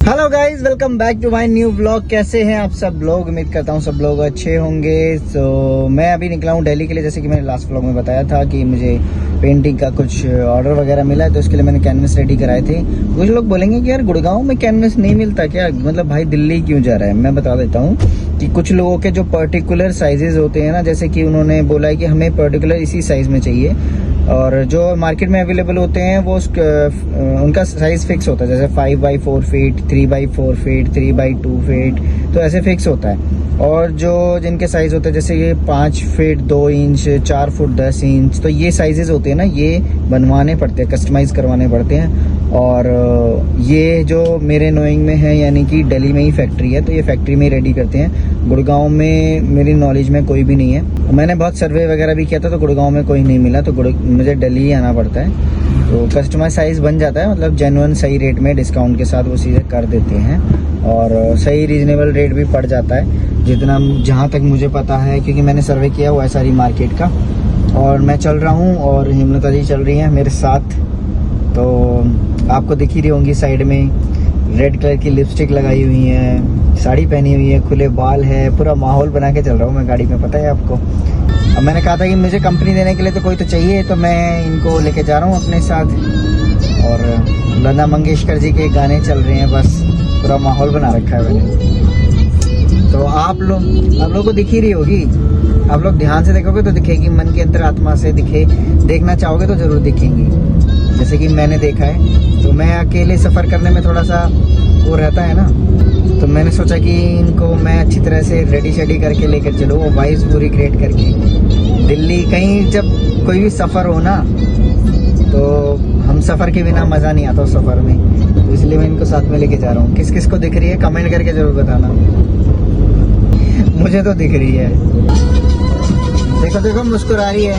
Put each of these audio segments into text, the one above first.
Hello guys, welcome back to my new blog. कैसे हैं आप सब लोग? उम्मीद करता हूँ सब लोग अच्छे होंगे। मैं अभी निकला हूँ दिल्ली के लिए। जैसे कि मैंने लास्ट ब्लॉग में बताया था कि मुझे पेंटिंग का कुछ ऑर्डर वगैरह मिला है, तो इसके लिए मैंने कैनवस रेडी कराए थे। कुछ लोग बोलेंगे कि यार गुड़गांव में कैनवस नहीं मिलता क्या, मतलब भाई दिल्ली क्यों जा रहा है। मैं बता देता हूँ कि कुछ लोगों के जो पर्टिकुलर साइजेस होते हैं ना, जैसे कि उन्होंने बोला है कि हमें पर्टिकुलर इसी साइज में चाहिए, और जो मार्केट में अवेलेबल होते हैं वो उनका साइज फिक्स होता है। जैसे 5x4 feet, 3x4 feet, 3x2 feet, तो ऐसे फिक्स होता है। और जो जिनके साइज होते हैं जैसे ये 5 फीट 2 इंच, 4 फुट 10 इंच, तो ये साइजेस होते हैं ना, ये बनवाने पड़ते हैं, कस्टमाइज करवाने पड़ते हैं। और ये जो मेरे नोइंग में है, यानी कि दिल्ली में ही फैक्ट्री है, तो ये फैक्ट्री में ही रेडी करते हैं। गुड़गांव में मेरी नॉलेज में कोई भी नहीं है। मैंने बहुत सर्वे वगैरह भी किया था, तो गुड़गांव में कोई नहीं मिला, तो मुझे दिल्ली ही आना पड़ता है। तो कस्टमाइज साइज बन जाता है, मतलब जेन्युइन सही रेट में डिस्काउंट के साथ वो चीज़ें कर देते हैं, और सही रीजनेबल रेट भी पड़ जाता है, जितना जहाँ तक मुझे पता है, क्योंकि मैंने सर्वे किया हुआ है सारी मार्केट का। और मैं चल रहा हूँ और हिमलता जी चल रही हैं मेरे साथ, तो आपको दिख ही रही होंगी साइड में रेड कलर की लिपस्टिक लगाई हुई है, साड़ी पहनी हुई है, खुले बाल है, पूरा माहौल बना के चल रहा हूँ मैं गाड़ी में, पता है आपको। अब मैंने कहा था कि मुझे कंपनी देने के लिए तो कोई तो चाहिए, तो मैं इनको लेके जा रहा हूँ अपने साथ। और लता मंगेशकर जी के गाने चल रहे हैं, बस पूरा माहौल बना रखा है मैंने। तो आप लोगों को दिख ही रही होगी, आप लोग ध्यान से देखोगे तो दिखेगी, मन के अंतर आत्मा से देखना चाहोगे तो जरूर दिखेंगी, जैसे कि मैंने देखा है। तो मैं अकेले सफ़र करने में थोड़ा सा वो रहता है ना, तो मैंने सोचा कि इनको मैं अच्छी तरह से रेडी शेडी करके लेकर चलूँ, वो वाइब्स पूरी क्रिएट करके। दिल्ली कहीं जब कोई भी सफ़र हो ना, तो हम सफ़र के बिना मज़ा नहीं आता उस सफ़र में, तो इसलिए मैं इनको साथ में लेके जा रहा हूँ। किस किस को दिख रही है कमेंट करके ज़रूर बताना। मुझे तो दिख रही है, देखो देखो मुस्कुरा रही है।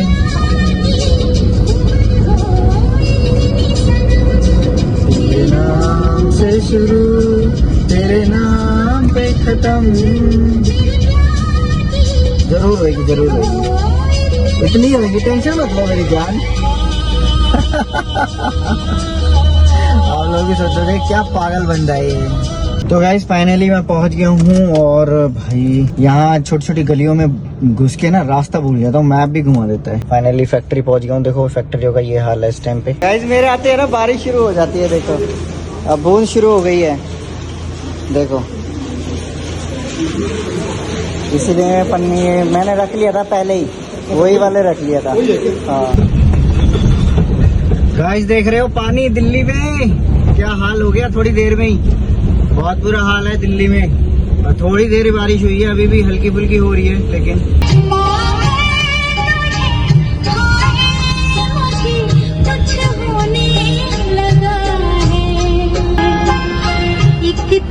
तेरे नाम से शुरू, तेरे नाम पे खत्म। जरूर होगी, जरूर होगी, इतनी होगी, टेंशन मत लो मेरी जान। आप लोग भी सोचोगे क्या पागल बंदा है ये। तो गाइस फाइनली मैं पहुंच गया हूँ, और भाई यहाँ छोटी छोटी गलियों में घुस के ना रास्ता भूल जाता हूँ, मैप भी घुमा देता है। फाइनली फैक्ट्री पहुंच गया हूँ। देखो फैक्ट्रियों का ये हाल है इस टाइम पे। गाइस मेरे आते हैं ना बारिश शुरू हो जाती है, देखो अब बूंद शुरू हो गई है, देखो। इसीलिए पन्नी मैंने रख लिया था पहले ही, वही वाले रख लिया था। हाँ गाइस देख रहे हो पानी दिल्ली में क्या हाल हो गया, थोड़ी देर में ही बहुत बुरा हाल है दिल्ली में। और थोड़ी देर बारिश हुई है, अभी भी हल्की फुल्की हो रही है, लेकिन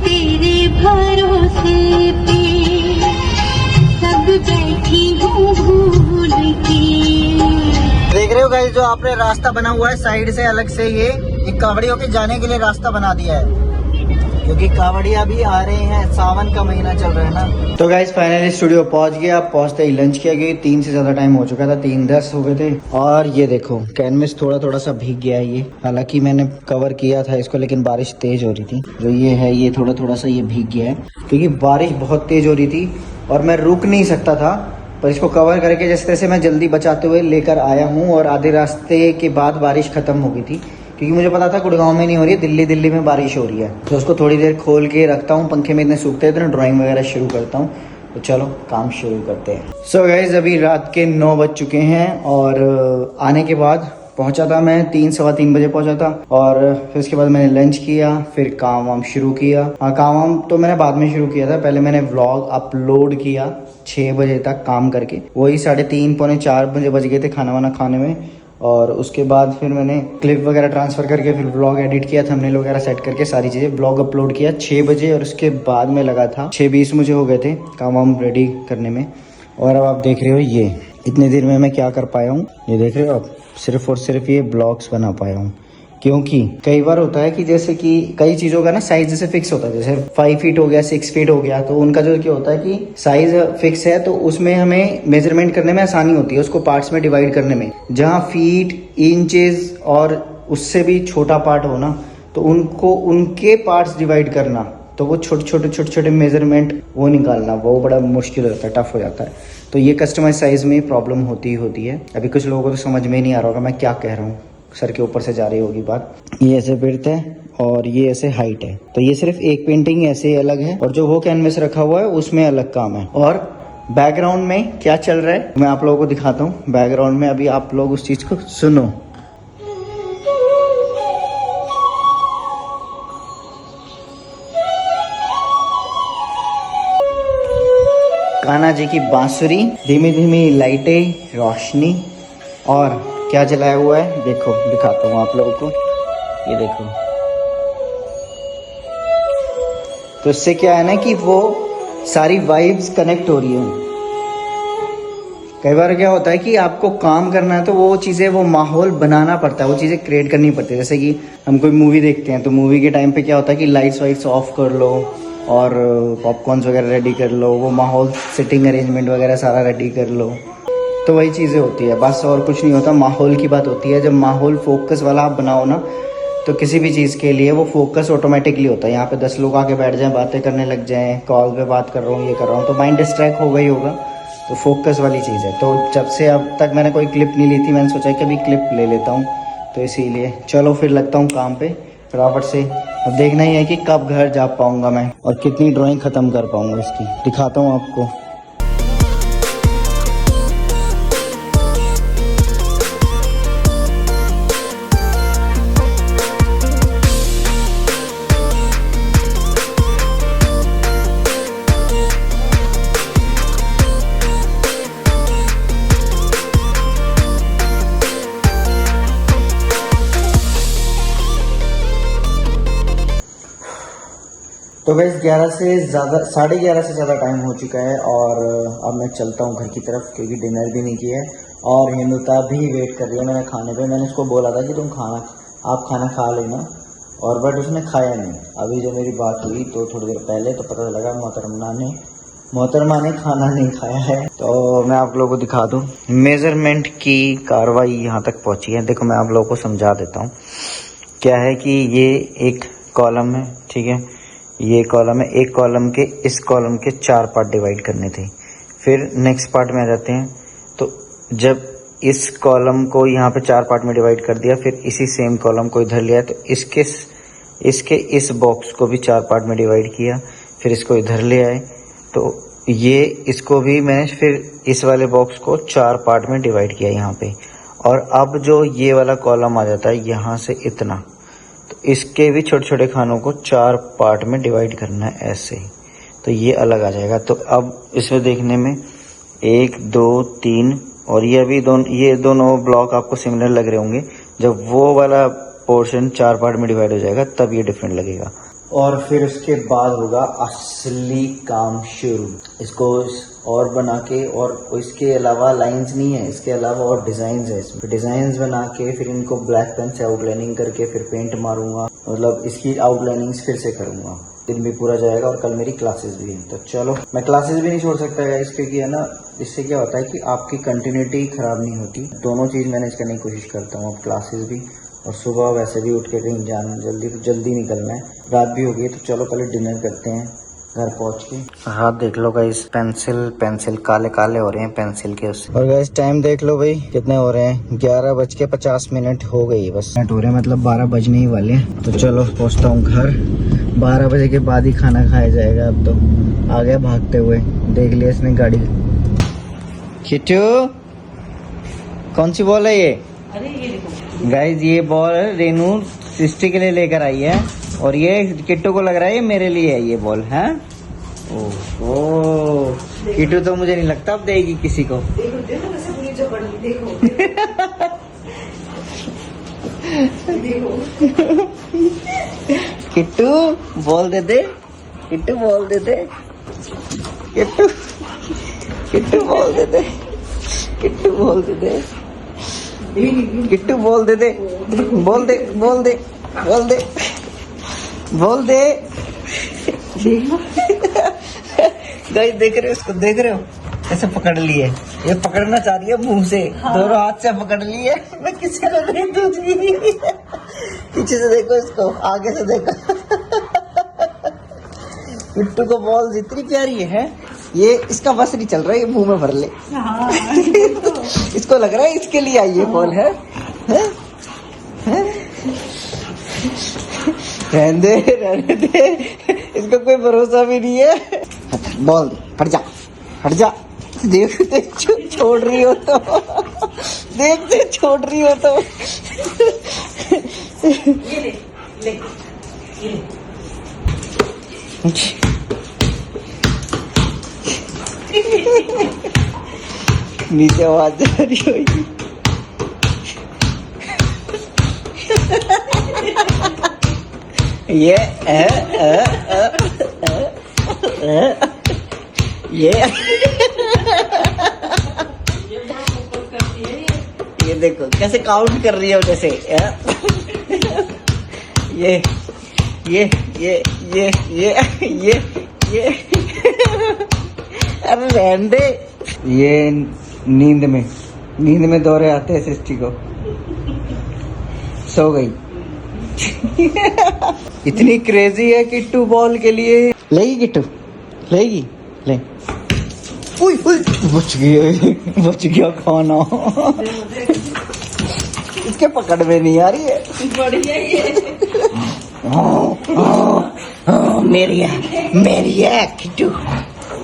तेरे भरोसे पे सब बैठी हूँ भूल के। देख रहे हो गाइस, जो आपने रास्ता बना हुआ है साइड से अलग से, ये कावड़ियों के जाने के लिए रास्ता बना दिया है, क्योंकि कावड़िया भी आ रहे हैं, सावन का महीना चल रहा है ना। तो गाइस फाइनली स्टूडियो पहुंच गया। पहुंचते ही लंच किया, क्योंकि 3 से ज्यादा टाइम हो चुका था, 3:10 हो गए थे। और ये देखो कैनवस थोड़ा थोड़ा सा भीग गया है ये, हालांकि मैंने कवर किया था इसको, लेकिन बारिश तेज हो रही थी। जो ये है ये थोड़ा थोड़ा सा ये भीग गया है, क्योंकि बारिश बहुत तेज हो रही थी और मैं रुक नहीं सकता था। पर इसको कवर करके जिस तरह से मैं जल्दी बचाते हुए लेकर आया हूँ, और आधे रास्ते के बाद बारिश खत्म हो गई थी, क्योंकि मुझे पता था गुड़गांव में नहीं हो रही है, दिल्ली में बारिश हो रही है। तो उसको थोड़ी देर खोल के रखता हूँ, पंखे में इतने सूखते हैं तो ड्राइंग वगैरह शुरू करता हूँ। तो चलो काम शुरू करते हैं। सो गाइज अभी रात के 9 बज चुके हैं, और आने के बाद पहुंचा था मैं 3 सवा 3 बजे पहुंचा था, और फिर उसके बाद मैंने लंच किया, फिर काम वाम शुरू किया। हाँ काम वाम तो मैंने बाद में शुरू किया था, पहले मैंने व्लॉग अपलोड किया 6 बजे तक काम करके, वही 3:30 पौने 4 बजे बज गए थे खाना वाना खाने में। और उसके बाद फिर मैंने क्लिप वगैरह ट्रांसफ़र करके फिर ब्लॉग एडिट किया, थंबनेल वगैरह सेट करके सारी चीज़ें, ब्लॉग अपलोड किया 6 बजे। और उसके बाद में लगा था 6:20 मुझे हो गए थे काम वाम रेडी करने में। और अब आप देख रहे हो ये इतनी देर में मैं क्या कर पाया हूँ, ये देख रहे हो आप, सिर्फ और सिर्फ ये ब्लॉग्स बना पाया हूँ। क्योंकि कई बार होता है कि जैसे कि कई चीज़ों का ना साइज जैसे फिक्स होता है, जैसे 5 फीट हो गया, 6 फीट हो गया, तो उनका जो क्या होता है कि साइज फिक्स है, तो उसमें हमें मेजरमेंट करने में आसानी होती है, उसको पार्ट्स में डिवाइड करने में। जहाँ फीट, इंचेस और उससे भी छोटा पार्ट हो ना, तो उनको उनके पार्ट्स डिवाइड करना, तो वो छोटे छोटे मेजरमेंट वो निकालना, वो बड़ा मुश्किल हो जाता है, टफ हो जाता है। तो ये कस्टमाइज साइज में प्रॉब्लम होती ही होती है। अभी कुछ लोगों को तो समझ में ही नहीं आ रहा होगा मैं क्या कह रहा हूँ, सर के ऊपर से जा रही होगी बात। ये ऐसे विड्थ है और ये ऐसे हाइट है, तो ये सिर्फ एक पेंटिंग ऐसे ही अलग है, और जो वो कैनवस रखा हुआ है उसमें अलग काम है। और बैकग्राउंड में क्या चल रहा है मैं आप लोगों को दिखाता हूँ। बैकग्राउंड में अभी आप लोग उस चीज को सुनो। कान्हा जी की बांसुरी, धीमी धीमी लाइटें, रोशनी, और क्या जलाया हुआ है देखो, दिखाता हूँ आप लोगों को, ये देखो। तो इससे क्या है ना कि वो सारी वाइब्स कनेक्ट हो रही है। कई बार क्या होता है कि आपको काम करना है तो वो चीज़ें, वो माहौल बनाना पड़ता है, वो चीज़ें क्रिएट करनी पड़ती है। जैसे कि हम कोई मूवी देखते हैं तो मूवी के टाइम पे क्या होता है कि लाइट्स वाइट्स ऑफ कर लो और पॉपकॉर्न्स वगैरह रेडी कर लो, वो माहौल सिटिंग अरेंजमेंट वगैरह सारा रेडी कर लो, तो वही चीज़ें होती है बस, और कुछ नहीं होता। माहौल की बात होती है। जब माहौल फोकस वाला आप बनाओ ना, तो किसी भी चीज़ के लिए वो फोकस ऑटोमेटिकली होता है। यहाँ पे 10 लोग आके बैठ जाएं, बातें करने लग जाएं, कॉल पे बात कर रहा हूँ, ये कर रहा हूँ, तो माइंड डिस्ट्रैक्ट होगा ही होगा। तो फोकस वाली चीज़ है। तो जब से अब तक मैंने कोई क्लिप नहीं ली थी, मैंने सोचा कि अभी क्लिप ले लेता हूँ, तो इसीलिए चलो फिर लगता हूँ काम पे फटाफट से। अब देखना ही है कि कब घर जा पाऊँगा मैं और कितनी ड्राइंग ख़त्म कर पाऊँगा इसकी, दिखाता हूँ आपको। तो वैस 11 से ज़्यादा, 11:30 से ज़्यादा टाइम हो चुका है और अब मैं चलता हूँ घर की तरफ, क्योंकि डिनर भी नहीं किया है और हेमलता भी वेट कर रही है मेरे खाने पे। मैंने उसको बोला था कि तुम आप खाना खा लेना, और बट उसने खाया नहीं। अभी जो मेरी बात हुई तो थोड़ी देर पहले तो पता लगा मोहतरमा ने खाना नहीं खाया है। तो मैं आप लोगों को दिखा दूँ, मेज़रमेंट की कार्रवाई यहाँ तक पहुँची है। देखो मैं आप लोगों को समझा देता हूँ। क्या है कि ये एक कॉलम है, ठीक है, ये कॉलम है। एक कॉलम के, इस कॉलम के 4 पार्ट डिवाइड करने थे। फिर नेक्स्ट पार्ट में आ जाते हैं। तो जब इस कॉलम को यहाँ पे 4 पार्ट में डिवाइड कर दिया, फिर इसी सेम कॉलम को इधर लिया, तो इसके इस बॉक्स को भी 4 पार्ट में डिवाइड किया, फिर इसको इधर ले आए, तो ये इसको भी मैंने फिर इस वाले बॉक्स को 4 पार्ट में डिवाइड किया यहाँ पे। और अब जो ये वाला कॉलम आ जाता है यहाँ से इतना, तो इसके भी छोटे छोटे खानों को 4 पार्ट में डिवाइड करना है ऐसे, तो ये अलग आ जाएगा। तो अब इसमें देखने में 1 2 3 और ये दोनों ब्लॉक आपको सिमिलर लग रहे होंगे। जब वो वाला पोर्शन 4 पार्ट में डिवाइड हो जाएगा तब ये डिफरेंट लगेगा। और फिर उसके बाद होगा असली काम शुरू। इसको और बना के, और इसके अलावा लाइंस नहीं है, इसके अलावा और डिज़ाइंस है। इसमें डिज़ाइंस बना के फिर इनको ब्लैक पेन से आउटलाइनिंग करके फिर पेंट मारूंगा, मतलब इसकी आउटलाइनिंग्स फिर से करूंगा। दिन भी पूरा जाएगा और कल मेरी क्लासेस भी हैं। तो चलो, मैं क्लासेस भी नहीं छोड़ सकता गाइस, क्योंकि है ना, इससे क्या होता है कि आपकी कंटिन्यूटी खराब नहीं होती। दोनों चीज़ मैनेज करने की कोशिश करता हूँ, अब क्लासेस भी और सुबह वैसे भी उठ के कहीं जाना, जल्दी निकलना है। रात भी हो गई, तो चलो पहले डिनर करते हैं घर पहुंच के। हाथ देख लो गाइस, पेंसिल काले काले हो रहे हैं पेंसिल के उससे। और गाइस टाइम देख लो भाई कितने हो रहे हैं, 11:50 हो गई, बस मिनट हो रहे हैं, मतलब 12 बजने ही वाले हैं। तो चलो पहुंचता हूँ घर। 12 बजे के बाद ही खाना खाया जाएगा। अब तो आ गया भागते हुए, देख लिया इसने गाड़ी। किट्टू कौन सी बॉल है ये? अरे ये देखो गाइस, ये बॉल रेनू सृष्टि के लिए लेकर आई है, और ये किट्टू को लग रहा है ये मेरे लिए है ये बॉल है। ओह, किट्टू तो मुझे नहीं लगता अब देगी किसी को। देखो देखो कैसे पूरी जबड़ देखो देखो किट्टू बॉल दे दे, किट्टू बॉल दे दे, किट्टू किट्टू बॉल दे दे, किट्टू बॉल दे दे, किट्टू बॉल दे दे, बोल दे बोल दे बोल दे बोल दे। गाइस देख रहे हो इसको, देख रहे हो कैसे पकड़ लिए। ये पकड़ना चाह रही है मुंह से, दोनों हाथ से पकड़ लिए। मैं किसी को नहीं दूंगी। पीछे से देखो इसको, आगे से देखो। पिट्टू को बॉल इतनी प्यारी है, ये इसका बस नहीं चल रहा है, ये मुंह में भर ले। इसको लग रहा है इसके लिए आई ये बॉल है? रहने दे, इसका कोई भरोसा भी नहीं है। बॉल दे, हट जा। देखते छोड़ रही हो तो, देखते छोड़ रही हो तो। ये ले ये ले। नीचे आवाज आ रही होगी। ये ये देखो कैसे काउंट कर रही है जैसे। ये अरे रहने दे। ये नींद में दौरे आते हैं सृष्टि को। सो गई। इतनी क्रेजी है किट्टू बॉल के लिए। लेगी किट्टू, लेगी, ले। उई बच गया खाना। इसके पकड़ में नहीं आ रही है। बढ़िया ये। मेरी है किट्टू,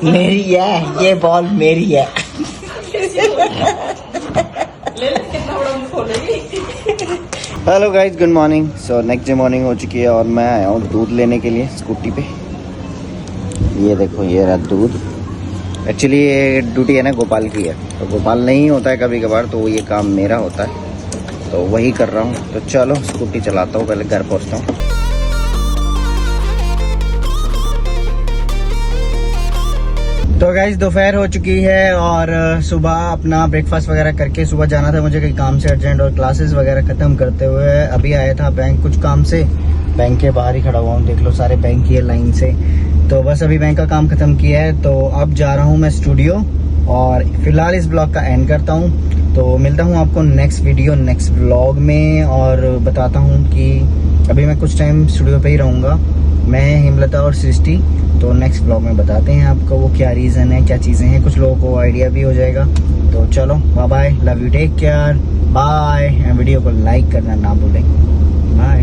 मेरी है ये बॉल, मेरी है। Hello guys, good morning. So next day morning हो चुकी है और मैं आया हूँ दूध लेने के लिए स्कूटी पे। ये देखो, ये रहा दूध। एक्चुअली ये ड्यूटी है ना गोपाल की है, तो गोपाल नहीं होता है कभी कभार, तो ये काम मेरा होता है, तो वही कर रहा हूँ। तो चलो स्कूटी चलाता हूँ, पहले घर पहुँचता हूँ। तो गाइज दोपहर हो चुकी है और सुबह अपना ब्रेकफास्ट वगैरह करके सुबह जाना था मुझे कहीं काम से अर्जेंट, और क्लासेस वगैरह खत्म करते हुए अभी आया था बैंक कुछ काम से। बैंक के बाहर ही खड़ा हुआ हूँ, देख लो सारे बैंक ही है लाइन से। तो बस अभी बैंक का काम खत्म किया है, तो अब जा रहा हूँ मैं स्टूडियो और फिलहाल इस ब्लॉग का एंड करता हूँ। तो मिलता हूँ आपको नेक्स्ट वीडियो नेक्स्ट ब्लॉग में, और बताता हूँ कि अभी मैं कुछ टाइम स्टूडियो पे ही रहूँगा, मैं, हेमलता और सृष्टि। तो नेक्स्ट ब्लॉग में बताते हैं आपको वो क्या रीज़न है, क्या चीज़ें हैं, कुछ लोगों को आइडिया भी हो जाएगा। तो चलो bye bye, love you, take care, bye. Video को लाइक करना ना भूलें, बाय।